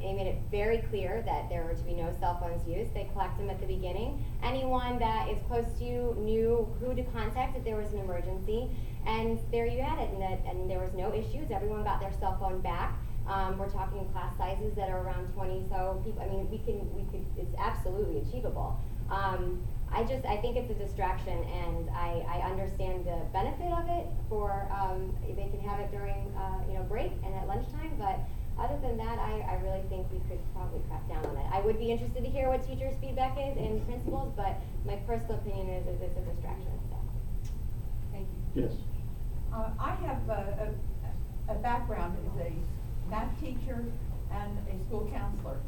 They made it very clear that there were to be no cell phones used. They collect them at the beginning. Anyone that is close to you knew who to contact if there was an emergency. And there you had it, and there was no issues. Everyone got their cell phone back. We're talking class sizes that are around 20, so people, I mean, we could, it's absolutely achievable. I think it's a distraction, and I understand the benefit of it for, they can have it during, break and at lunchtime, but other than that, I really think we could probably crack down on it. I would be interested to hear what teachers' feedback is and principals, but my personal opinion is it's a distraction. So. Thank you. Yes. I have a background as a math teacher and a school counselor,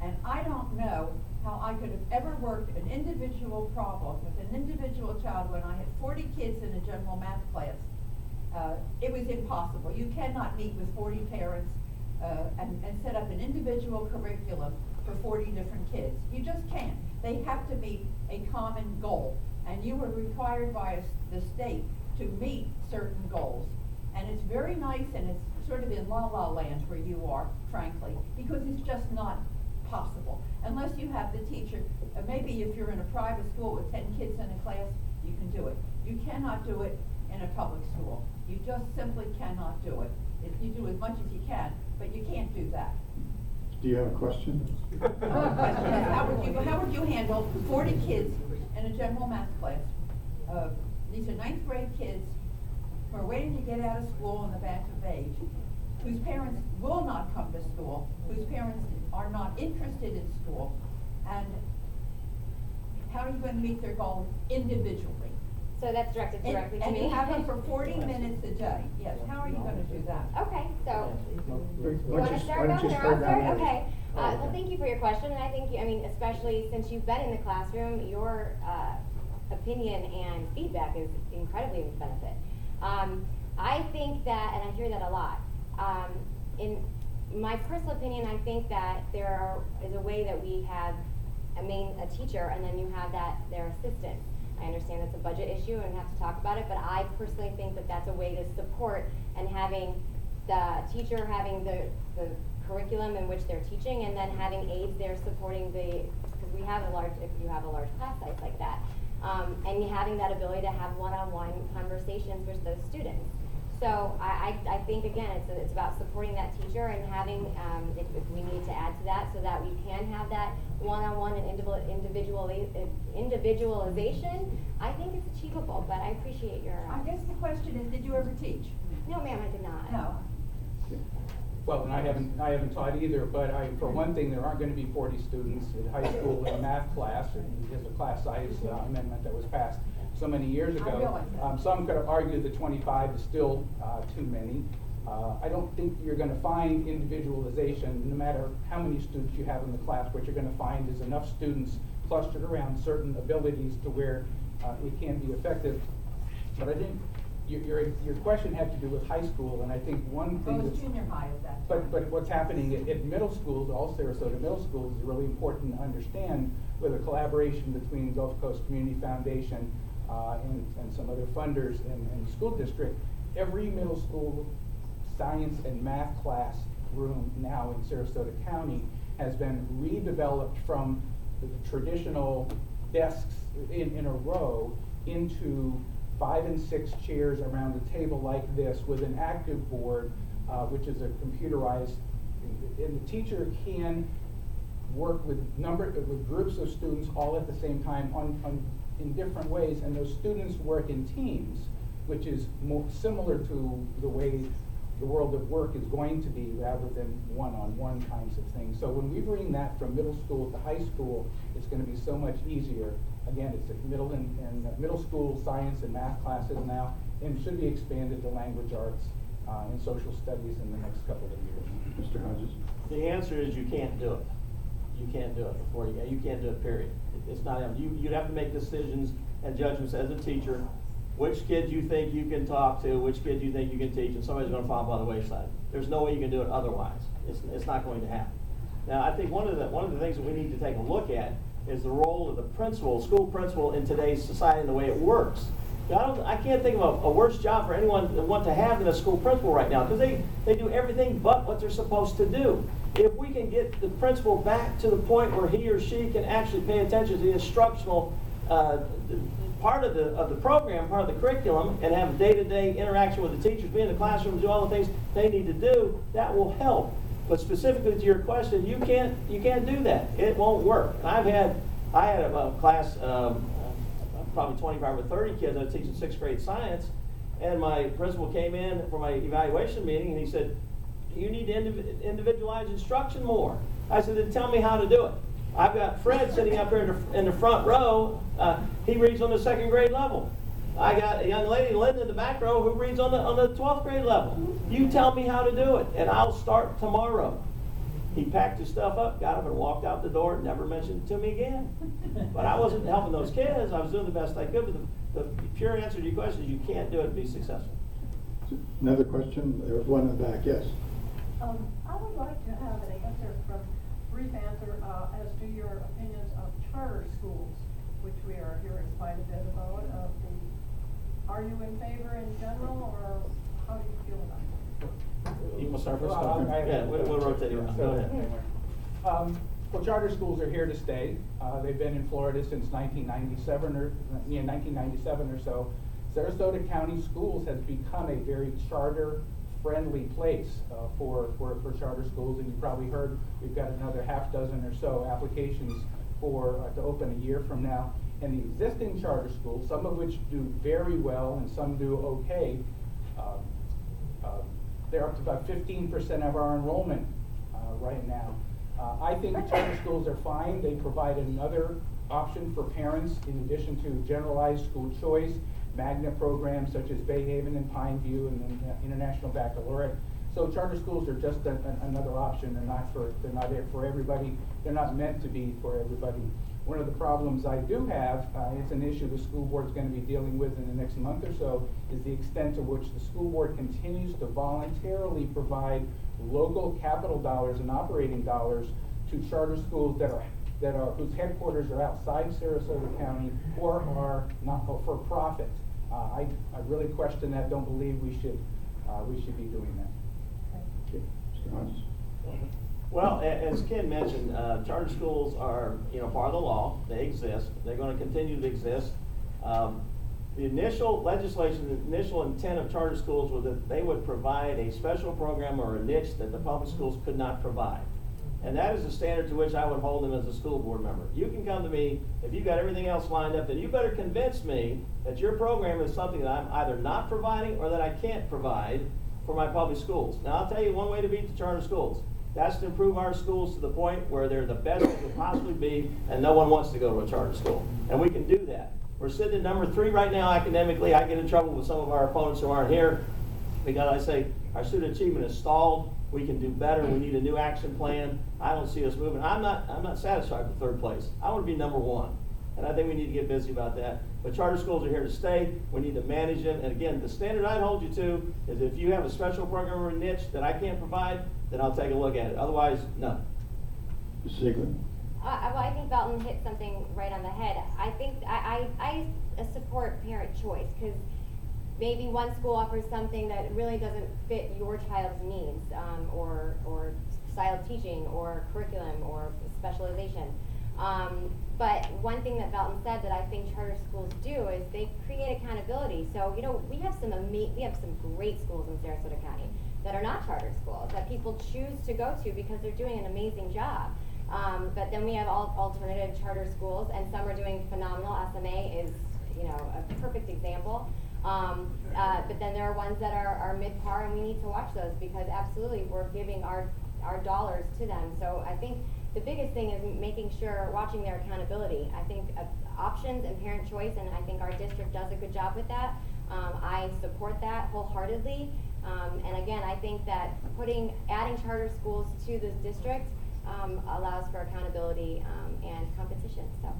and I don't know how I could have ever worked an individual problem with an individual child when I had 40 kids in a general math class. It was impossible. You cannot meet with 40 parents and set up an individual curriculum for 40 different kids. You just can't. They have to meet a common goal, and you are required by the state to meet certain goals. And it's very nice, and it's sort of in la-la land where you are, frankly, because it's just not possible. Unless you have the teacher, maybe if you're in a private school with 10 kids in a class, you can do it. You cannot do it in a public school. You just simply cannot do it. You do as much as you can, but you can't do that. Do you have a question? How would you handle 40 kids in a general math class? These are 9th grade kids who are waiting to get out of school on the back of age, whose parents will not come to school, whose parents are not interested in school, and how are you going to meet their goals individually? So that's directed directly to me. And you have them for 40 minutes a day. Yes, how are you going to do that? Okay, so you Why want don't to you start, Beth, or I'll start down start? there? Okay. Well, thank you for your question, and I think, especially since you've been in the classroom, your opinion and feedback is incredibly benefit. I think that, and I hear that a lot, in my personal opinion, I think that there is a way that we have a teacher, and then you have their assistant. I understand it's a budget issue and we have to talk about it, but I personally think that that's a way to support, and having the teacher having the curriculum in which they're teaching, and then having aides there supporting because if you have a large class size like that, and having that ability to have one-on-one conversations with those students. So I think, again, it's about supporting that teacher and having, if we need to add to that, so that we can have that one-on-one and individualization. I think it's achievable, but I appreciate your... I guess the question is, did you ever teach? No, ma'am, I did not. No. Well, and I haven't taught either, but for one thing, there aren't going to be 40 students in high school in a math class, because the class size amendment that was passed so many years ago. Some could argue that 25 is still too many. I don't think you're going to find individualization, no matter how many students you have in the class. What you're going to find is enough students clustered around certain abilities to where it can be effective. But I think your question had to do with high school, and I think one thing it's junior high at that time. But what's happening at middle schools, all Sarasota middle schools, is really important to understand, with a collaboration between Gulf Coast Community Foundation and some other funders and the school district. Every middle school science and math class room now in Sarasota County has been redeveloped from the traditional desks in a row into 5 and 6 chairs around a table like this, with an active board, which is a computerized, and the teacher can work with groups of students all at the same time in different ways, and those students work in teams, which is more similar to the way the world of work is going to be, rather than one-on-one kinds of things. So when we bring that from middle school to high school, it's going to be so much easier. Again, it's a middle school science and math classes now, and should be expanded to language arts and social studies in the next couple of years. Mr. Hodges? The answer is you can't do it. You can't do it before you can't do it, period. It's not, you'd have to make decisions and judgments as a teacher, which kids you think you can talk to, which kids you think you can teach, and somebody's going to fall by the wayside. There's no way you can do it otherwise. It's not going to happen. Now, I think one of the things that we need to take a look at is the role of the principal, school principal, in today's society and the way it works. I can't think of a worse job for anyone to want to have than a school principal right now, because they do everything but what they're supposed to do. If we can get the principal back to the point where he or she can actually pay attention to the instructional part of the program, part of the curriculum, and have day-to-day interaction with the teachers, be in the classroom, do all the things they need to do, that will help. But specifically to your question, you can't do that. It won't work. I had a class, probably 25 or 30 kids. I was teaching 6th grade science, and my principal came in for my evaluation meeting, and he said, "You need to individualize instruction more." I said, "Then tell me how to do it." I've got Fred sitting up here in the front row. He reads on the 2nd grade level. I got a young lady, Linda, in the back row who reads on the 12th grade level. You tell me how to do it, and I'll start tomorrow. He packed his stuff up, got up and walked out the door, never mentioned it to me again. But I wasn't helping those kids. I was doing the best I could. But the pure answer to your question is you can't do it and be successful. Another question? There was one in the back, yes. I would like to have an answer brief answer as to your opinions of charter schools, which we are hearing quite a bit about. Are you in favor in general, or how do you feel about it? You want to start first? Well, Yeah, we'll rotate you around. Go ahead. Well, charter schools are here to stay. They've been in Florida since 1997 or so. Sarasota County Schools has become a very charter-friendly place for charter schools, and you probably heard we've got another half dozen or so applications to open a year from now. And the existing charter schools, some of which do very well and some do okay, they're up to about 15% of our enrollment right now. I think charter schools are fine. They provide another option for parents in addition to generalized school choice, magnet programs such as Bay Haven and Pineview, and then International Baccalaureate. So charter schools are just another option. They're not for everybody. They're not meant to be for everybody. One of the problems I do have, it's an issue the school board is going to be dealing with in the next month or so, is the extent to which the school board continues to voluntarily provide local capital dollars and operating dollars to charter schools whose headquarters are outside Sarasota County or are not for profit. I really question that. Don't believe we should be doing that. Okay. Mr. Hodges? Well, as Ken mentioned, charter schools are, part of the law. They exist. They're going to continue to exist. The initial legislation, the initial intent of charter schools was that they would provide a special program or a niche that the public schools could not provide. And that is the standard to which I would hold them as a school board member. You can come to me, if you've got everything else lined up, then you better convince me that your program is something that I'm either not providing or that I can't provide for my public schools. Now, I'll tell you one way to beat the charter schools. That's to improve our schools to the point where they're the best they could possibly be, and no one wants to go to a charter school. And we can do that. We're sitting at number 3 right now academically. I get in trouble with some of our opponents who aren't here because I say our student achievement is stalled. We can do better. We need a new action plan. I don't see us moving. I'm not satisfied with 3rd place. I want to be number 1. And I think we need to get busy about that. But charter schools are here to stay. We need to manage them. And again, the standard I'd hold you to is if you have a special program or a niche that I can't provide, then I'll take a look at it. Otherwise, no. Ms. Ziegler? Well, I think Belton hit something right on the head. I think I support parent choice, because maybe one school offers something that really doesn't fit your child's needs, or style of teaching, or curriculum, or specialization. But one thing that Belton said that I think charter schools do is they create accountability. So, we have some great schools in Sarasota County that are not charter schools that people choose to go to because they're doing an amazing job. But then we have alternative charter schools, and some are doing phenomenal. SMA is, a perfect example. But then there are ones that are mid-par, and we need to watch those because absolutely we're giving our dollars to them. So I think the biggest thing is making sure, watching their accountability. I think options and parent choice, and I think our district does a good job with that. I support that wholeheartedly. And again, I think that adding charter schools to this district allows for accountability and competition. So.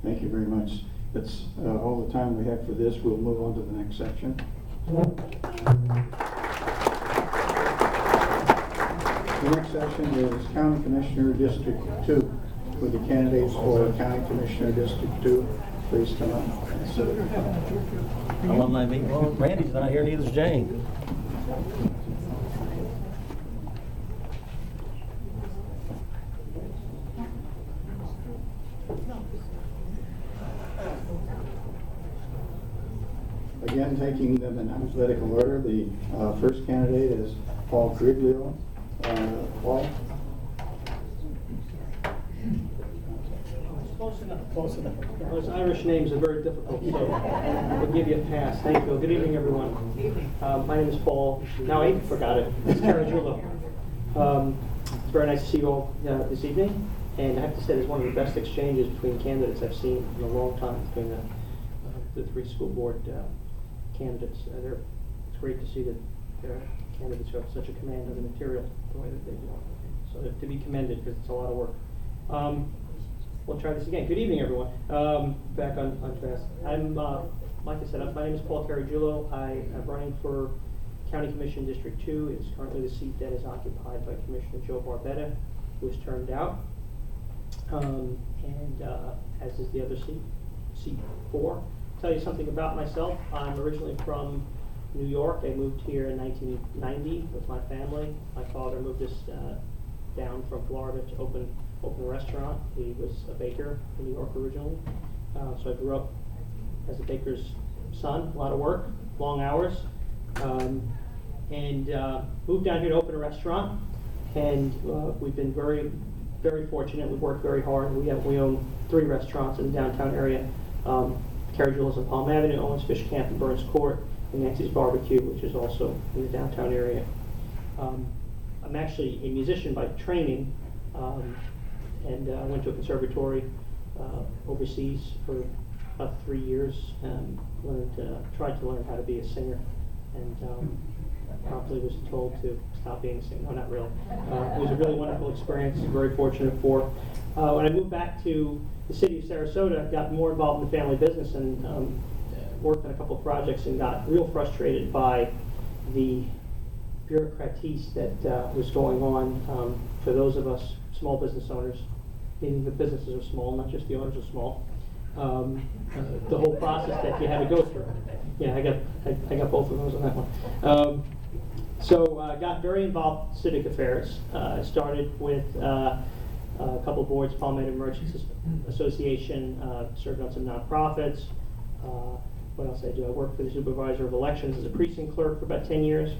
Thank you very much. That's all the time we have for this. We'll move on to the next section. The next section is County Commissioner District 2. With the candidates for County Commissioner District 2, please come up and sit. Alumni meeting. Well, Randy's not here, neither's Jane. begin taking them in alphabetical order. The first candidate is Paul Griglio. Paul? Close enough. Close enough. Those Irish names are very difficult, so we'll give you a pass. Thank you. Good evening, everyone. My name is Paul. Now I forgot it. It's Caragiullo. It's very nice to see you all this evening. And I have to say, it's one of the best exchanges between candidates I've seen in a long time between the three school board candidates. It's great to see that there are candidates who have such a command of the material the way that they do. So to be commended, because it's a lot of work. We'll try this again. Good evening, everyone. Back on task. Like I said, my name is Paul Caragiullo. I am running for County Commission District 2. It's currently the seat that is occupied by Commissioner Joe Barbetta, who is termed out. As is the other seat 4. Tell you something about myself. I'm originally from New York. I moved here in 1990 with my family. My father moved us down from Florida to open a restaurant. He was a baker in New York originally. So I grew up as a baker's son, a lot of work, long hours, and moved down here to open a restaurant. And we've been very, very fortunate. We've worked very hard. We own 3 restaurants in the downtown area. Caragiullo's on Palm Avenue, Owens Fish Camp and Burns Court, and Nancy's Barbecue, which is also in the downtown area. I'm actually a musician by training, and I went to a conservatory overseas for about 3 years and tried to learn how to be a singer, and promptly was told to stop being a singer. No, not really. It was a really wonderful experience, very fortunate for. When I moved back to the city of Sarasota, I got more involved in the family business and worked on a couple of projects and got real frustrated by the bureaucratise that was going on for those of us small business owners, meaning the businesses are small, not just the owners are small. The whole process that you had to go through. Yeah, I got both of those on that one. So I got very involved in civic affairs. I started with a couple of boards, Palmetto Merchants Association, served on some nonprofits. What else did I do? I worked for the supervisor of elections as a precinct clerk for about 10 years.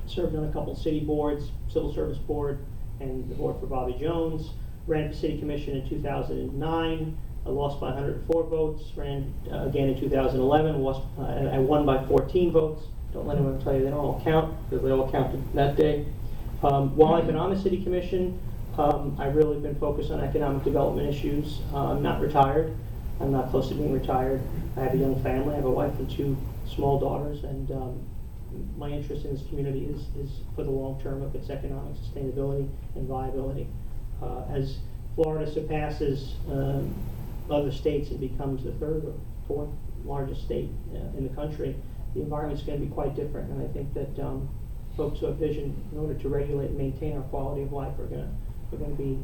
Served on a couple of city boards, civil service board, and the board for Bobby Jones. Ran for city commission in 2009. I lost by 104 votes. Ran again in 2011. I won by 14 votes. Don't let anyone tell you they don't all count, because they all counted that day. While I've been on the city commission, I've really been focused on economic development issues. I'm not retired. I'm not close to being retired. I have a young family. I have a wife and 2 small daughters, and my interest in this community is for the long term of its economic sustainability and viability. As Florida surpasses other states and becomes the 3rd or 4th largest state in the country, the environment's going to be quite different. And I think that folks who have vision in order to regulate and maintain our quality of life are going to be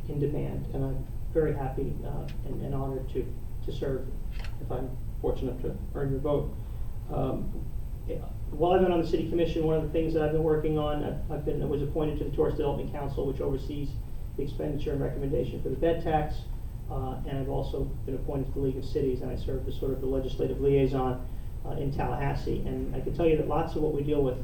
in demand. And I'm very happy and honored to serve if I'm fortunate enough to earn your vote. While I've been on the city commission, one of the things that I've been working on, I was appointed to the Tourist Development Council, which oversees the expenditure and recommendation for the bed tax, and I've also been appointed to the League of Cities, and I served as sort of the legislative liaison in Tallahassee. And I can tell you that lots of what we deal with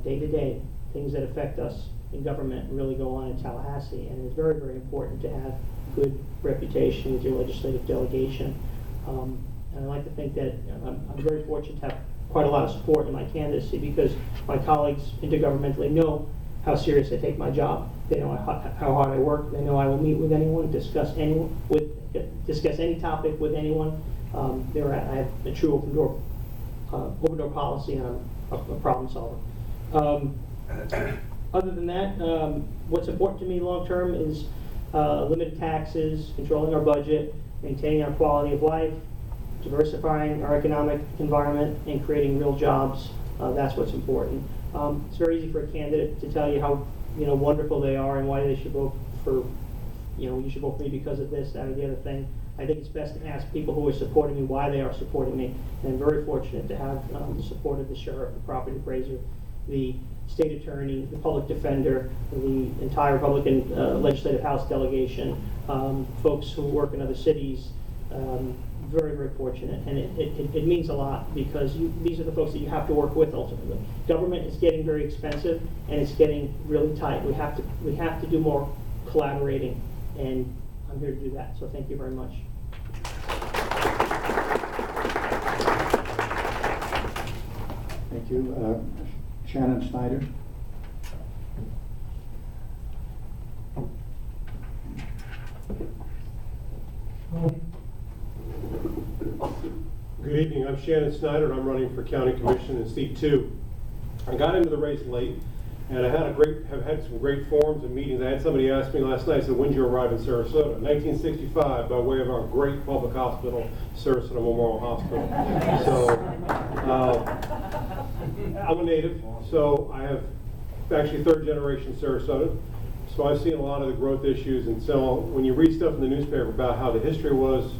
day to day, things that affect us in government, really go on in Tallahassee, and it's very, very important to have good reputation with your legislative delegation. And I like to think that I'm very fortunate to have quite a lot of support in my candidacy, because my colleagues intergovernmentally know how serious I take my job. They know how hard I work. They know I will meet with anyone, discuss any topic with anyone. I have a true open door policy, and I'm a problem solver. Other than that, what's important to me long term is limited taxes, controlling our budget, maintaining our quality of life, diversifying our economic environment, and creating real jobs. That's what's important. It's very easy for a candidate to tell you how wonderful they are and why they should vote for, you should vote for me because of this, that, or the other thing. I think it's best to ask people who are supporting me why they are supporting me. And I'm very fortunate to have the support of the sheriff, the property appraiser, the state attorney, the public defender, the entire Republican Legislative House delegation, folks who work in other cities, very, very fortunate, and it means a lot, because these are the folks that you have to work with ultimately. Government is getting very expensive, and it's getting really tight. We have to do more collaborating, and I'm here to do that, so thank you very much. Thank you. Shannon Snyder. Good evening, I'm Shannon Snyder, and I'm running for County Commission in seat 2. I got into the race late, and I have had some great forums and meetings. I had somebody ask me last night, said, when did you arrive in Sarasota? 1965, by way of our great public hospital, Sarasota Memorial Hospital. So, I'm a native, so I have actually third generation Sarasota. So I've seen a lot of the growth issues, and so when you read stuff in the newspaper about how the history was,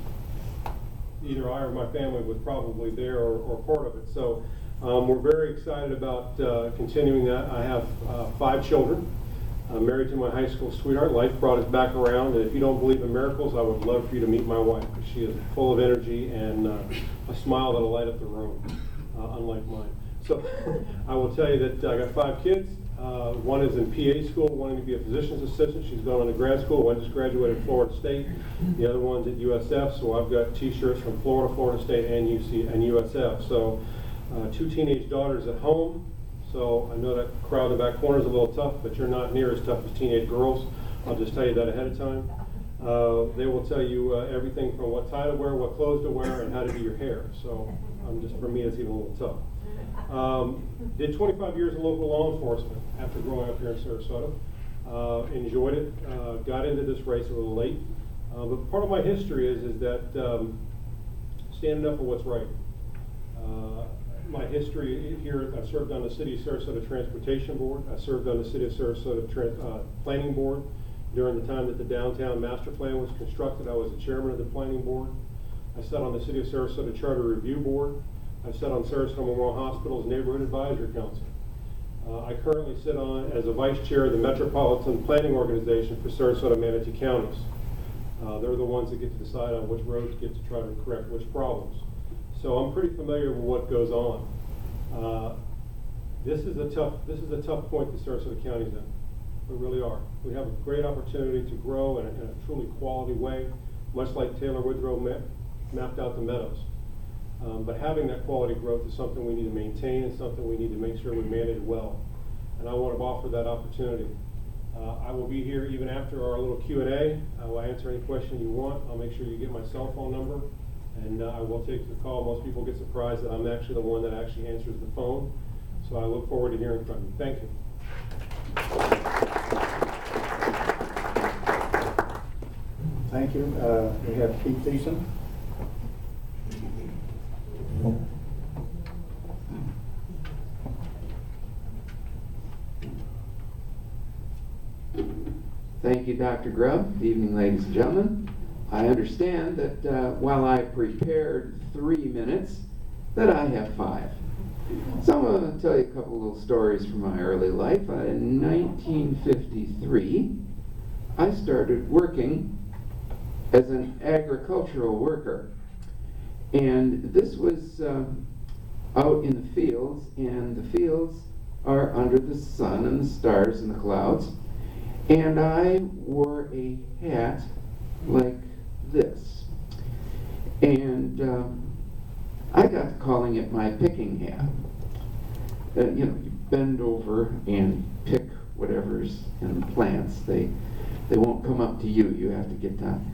either I or my family was probably there or part of it. So we're very excited about continuing that. I have 5 children. I'm married to my high school sweetheart. Life brought us back around, and if you don't believe in miracles, I would love for you to meet my wife. She is full of energy and a smile that'll light up the room, unlike mine. So I will tell you that I got 5 kids. One is in PA school, wanting to be a physician's assistant. She's going on to grad school. One just graduated Florida State. The other one's at USF, so I've got t-shirts from Florida, Florida State, and UC and USF. So 2 teenage daughters at home. So I know that crowd in the back corner is a little tough, but you're not near as tough as teenage girls. I'll just tell you that ahead of time. They will tell you everything from what tie to wear, what clothes to wear, and how to do your hair. So just for me, it's even a little tough. Did 25 years in local law enforcement after growing up here in Sarasota. Enjoyed it. Got into this race a little late. But part of my history is that standing up for what's right. My history here, I served on the City of Sarasota Transportation Board. I served on the City of Sarasota Planning Board. During the time that the downtown master plan was constructed, I was the chairman of the planning board. I sat on the City of Sarasota Charter Review Board. I sat on Sarasota Memorial Hospital's Neighborhood Advisory Council. I currently sit on as a vice chair of the Metropolitan Planning Organization for Sarasota Manatee counties. They're the ones that get to decide on which roads get to try to correct which problems. So I'm pretty familiar with what goes on. This is a tough point that Sarasota County's in. We really are. We have a great opportunity to grow in a truly quality way, much like Taylor Woodrow mapped out the Meadows. But having that quality growth is something we need to maintain and something we need to make sure we manage well. And I want to offer that opportunity. I will be here even after our little Q&A. I will answer any question you want. I'll make sure you get my cell phone number, and I will take the call. Most people get surprised that I'm actually the one that actually answers the phone. So I look forward to hearing from you. Thank you. Thank you. We have Keith Thiessen. Thank you, Dr. Grubb. Good evening, ladies and gentlemen. I understand that while I prepared 3 minutes, that I have 5. So I'm going to tell you a couple little stories from my early life. In 1953, I started working as an agricultural worker. And this was out in the fields, and the fields are under the sun and the stars and the clouds. And I wore a hat like this. And I got calling it my picking hat. You know, you bend over and pick whatever's in the plants. They won't come up to you. You have to get down.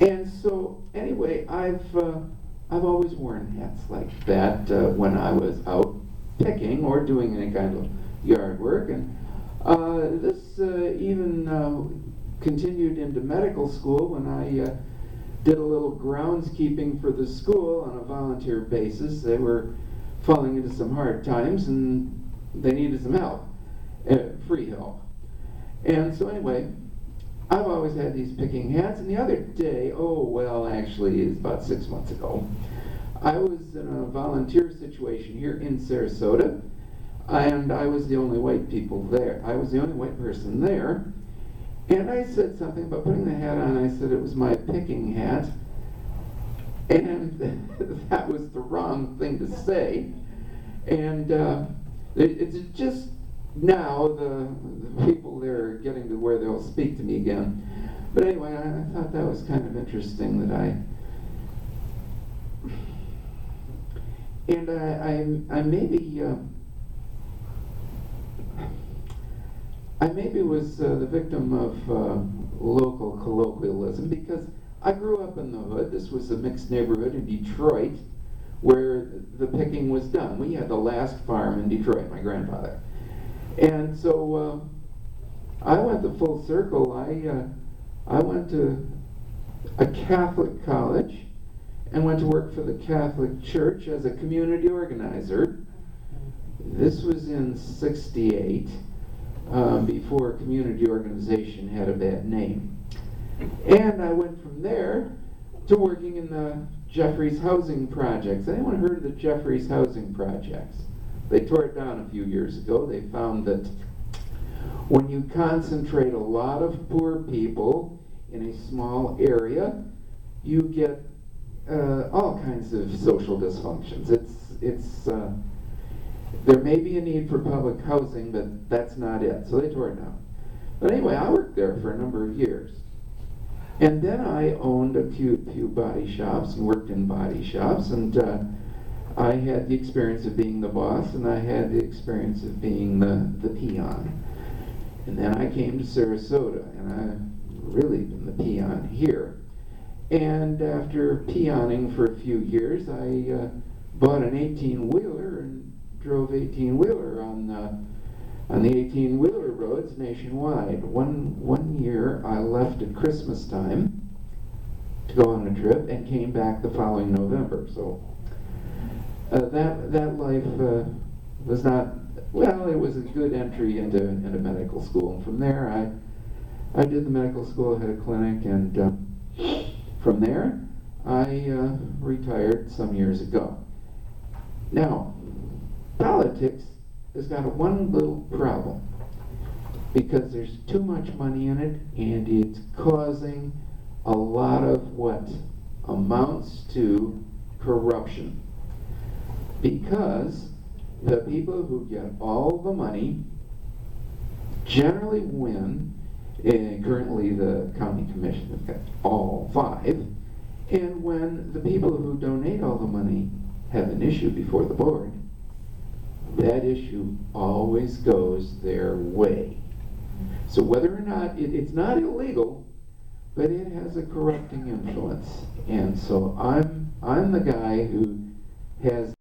And so, anyway, I've always worn hats like that when I was out picking or doing any kind of yard work. And this even continued into medical school when I did a little groundskeeping for the school on a volunteer basis. They were falling into some hard times and they needed some help, free help. And so anyway, I've always had these picking hats, and the other day, actually it's about 6 months ago, I was in a volunteer situation here in Sarasota, and I was the only white people there. I was the only white person there, and I said something about putting the hat on. I said it was my picking hat, And that was the wrong thing to say. And it's just now the people there are getting to where they'll speak to me again. But anyway, I thought that was kind of interesting that I maybe was the victim of local colloquialism, because I grew up in the hood. This was a mixed neighborhood in Detroit where the picking was done. We had the last farm in Detroit, my grandfather. And so I went the full circle. I went to a Catholic college and went to work for the Catholic Church as a community organizer. This was in '68, before community organization had a bad name. And I went from there to working in the Jeffries Housing Projects. Anyone heard of the Jeffries Housing Projects? They tore it down a few years ago. They found that when you concentrate a lot of poor people in a small area, you get all kinds of social dysfunctions. There may be a need for public housing, but that's not it. So they tore it down. But anyway, I worked there for a number of years. And then I owned a few body shops and worked in body shops, and I had the experience of being the boss, and I had the experience of being the peon. And then I came to Sarasota, and I've really been the peon here. And after peoning for a few years, I bought an 18-wheeler and drove 18-wheeler on the 18-wheeler roads nationwide. One year I left at Christmas time to go on a trip and came back the following November. So that life was not, well, it was a good entry into medical school. And from there I did the medical school, had a clinic, and from there I retired some years ago. Now, politics has got one little problem, because there's too much money in it, and it's causing a lot of what amounts to corruption. Because the people who get all the money generally win. Currently the county commission has got all 5, and when the people who donate all the money have an issue before the board, that issue always goes their way. So whether or not, it's not illegal, but it has a corrupting influence. And so I'm the guy who has